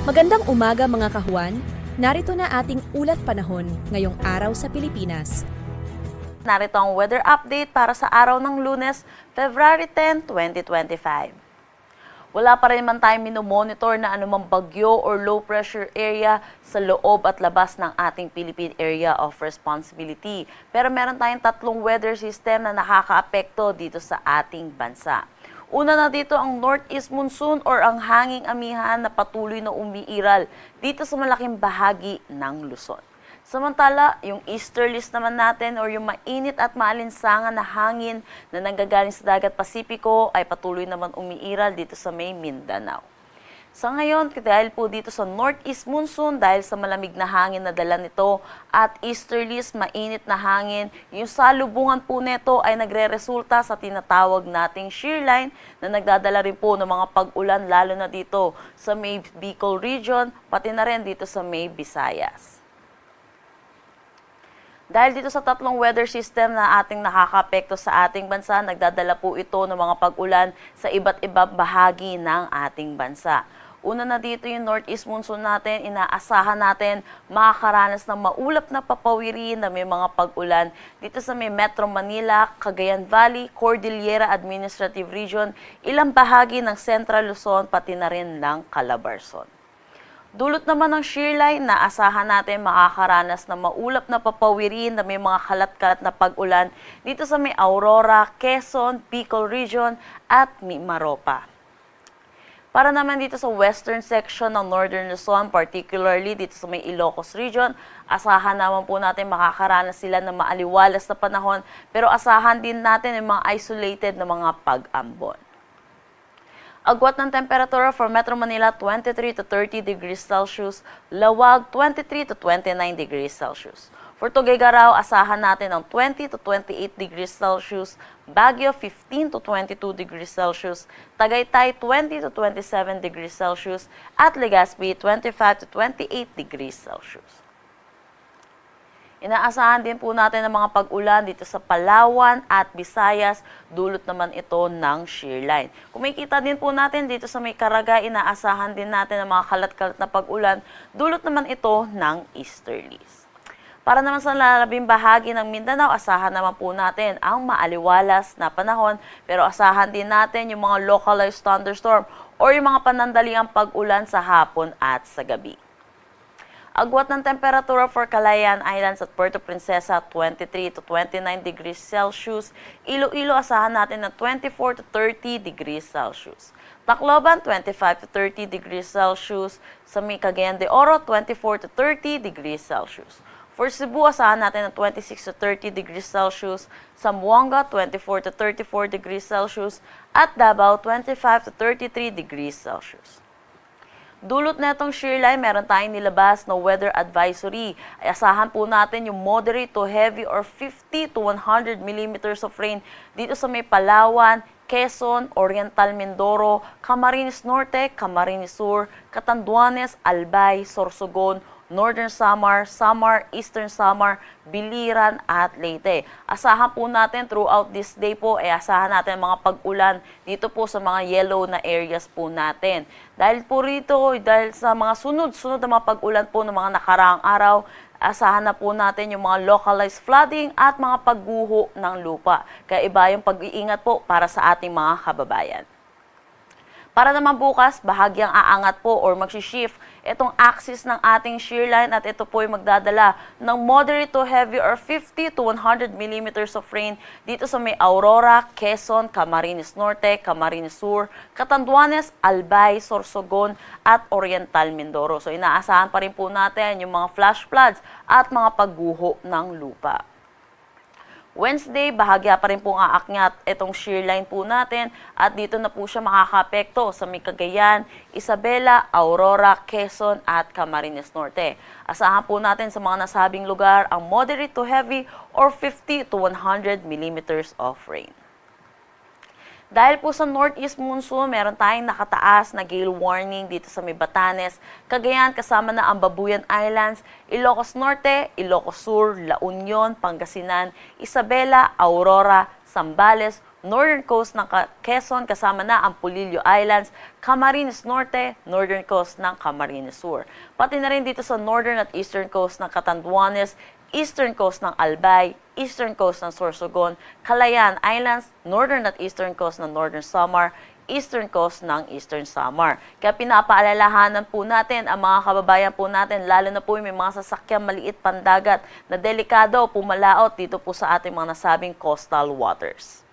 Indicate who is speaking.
Speaker 1: Magandang umaga mga kahuan. Narito na ating ulat panahon ngayong araw sa Pilipinas.
Speaker 2: Narito ang weather update para sa araw ng Lunes, February 10, 2025. Wala pa rin man tayong minomonitor na anumang bagyo or low pressure area sa loob at labas ng ating Philippine Area of Responsibility. Pero meron tayong tatlong weather system na nakakaapekto dito sa ating bansa. Una na dito ang northeast monsoon or ang hanging amihan na patuloy na umiiral dito sa malaking bahagi ng Luzon. Samantala, yung easterlies naman natin or yung mainit at maalinsangan na hangin na nanggagaling sa dagat Pasipiko ay patuloy naman umiiral dito sa may Mindanao. Sa ngayon, dahil po dito sa northeast monsoon, dahil sa malamig na hangin na dala nito at easterlies, mainit na hangin, yung salubungan po nito ay nagre-resulta sa tinatawag nating shear line na nagdadala rin po ng mga pag-ulan lalo na dito sa may Bicol region, pati na rin dito sa may Visayas. Dahil dito sa tatlong weather system na ating nakakaapekto sa ating bansa, nagdadala po ito ng mga pag-ulan sa iba't ibang bahagi ng ating bansa. Una na dito yung northeast monsoon natin, inaasahan natin makakaranas ng maulap na papawirin na may mga pag-ulan dito sa may Metro Manila, Cagayan Valley, Cordillera Administrative Region, ilang bahagi ng Central Luzon, pati na rin ng Calabarzon. Dulot naman ng shear line na asahan natin makakaranas ng maulap na papawirin na may mga kalat-kalat na pag-ulan dito sa may Aurora, Quezon, Bicol Region at Mimaropa. Para naman dito sa western section ng Northern Luzon, particularly dito sa may Ilocos Region, asahan naman po natin makakaranas sila ng maaliwalas na panahon pero asahan din natin yung mga isolated na mga pag-ambon. Agwat ng temperatura for Metro Manila 23 to 30 degrees Celsius, Lawag 23 to 29 degrees Celsius. For Tuguegarao, asahan natin ng 20 to 28 degrees Celsius, Baguio 15 to 22 degrees Celsius, Tagaytay 20 to 27 degrees Celsius, at Legazpi 25 to 28 degrees Celsius. Inaasahan din po natin ang mga pag-ulan dito sa Palawan at Visayas, dulot naman ito ng shear line. Kung makikita din po natin dito sa may Caraga, inaasahan din natin ang mga kalat-kalat na pag-ulan, dulot naman ito ng easterlies. Para naman sa lalabing bahagi ng Mindanao, asahan naman po natin ang maaliwalas na panahon, pero asahan din natin yung mga localized thunderstorm or yung mga panandaliang pag-ulan sa hapon at sa gabi. Agwat ng temperatura for Calayan Islands at Puerto Princesa 23 to 29 degrees Celsius. Iloilo asahan natin na 24 to 30 degrees Celsius. Tacloban 25 to 30 degrees Celsius. Sa may Cagayan de Oro 24 to 30 degrees Celsius. For Cebu asahan natin na 26 to 30 degrees Celsius. Zamboanga 24 to 34 degrees Celsius at Davao 25 to 33 degrees Celsius. Dulot na itong shear line, meron tayong nilabas na weather advisory. Ay asahan po natin yung moderate to heavy or 50 to 100 millimeters of rain dito sa may Palawan, Quezon, Oriental Mindoro, Camarines Norte, Camarines Sur, Catanduanes, Albay, Sorsogon, Northern Samar, Samar, Eastern Samar, Biliran at Leyte. Asahan po natin throughout this day po, asahan natin mga pag-ulan dito po sa mga yellow na areas po natin. Dahil po rito, dahil sa mga sunod-sunod na mga pag-ulan po ng mga nakaraang araw, asahan na po natin yung mga localized flooding at mga pagguho ng lupa. Kaya iba yung pag-iingat po para sa ating mga kababayan. Para naman bukas, bahagyang aangat po or mag-shift itong axis ng ating shear line at ito po ay magdadala ng moderate to heavy or 50 to 100 millimeters of rain dito sa may Aurora, Quezon, Camarines Norte, Camarines Sur, Catanduanes, Albay, Sorsogon at Oriental Mindoro. So inaasahan pa rin po natin yung mga flash floods at mga pagguho ng lupa. Wednesday, bahagya pa rin pong aakyat itong shear line po natin at dito na po siya makakaapekto sa may Cagayan, Isabela, Aurora, Quezon at Camarines Norte. Asahan po natin sa mga nasabing lugar ang moderate to heavy or 50 to 100 millimeters of rain. Dahil po sa northeast monsoon, meron tayong nakataas na gale warning dito sa may Batanes, Cagayan kasama na ang Babuyan Islands, Ilocos Norte, Ilocos Sur, La Union, Pangasinan, Isabela, Aurora, Zambales, northern coast ng Quezon, kasama na ang Polillo Islands, Camarines Norte, northern coast ng Camarines Sur. Pati na rin dito sa northern at eastern coast ng Catanduanes, eastern coast ng Albay, eastern coast ng Sorsogon, Calayan Islands, northern at eastern coast ng Northern Samar, eastern coast ng Eastern Samar. Kaya pinapaalalahanan po natin ang mga kababayan po natin, lalo na po yung may mga sasakyang maliit pandagat na delikado pumalaot dito po sa ating mga nasabing coastal waters.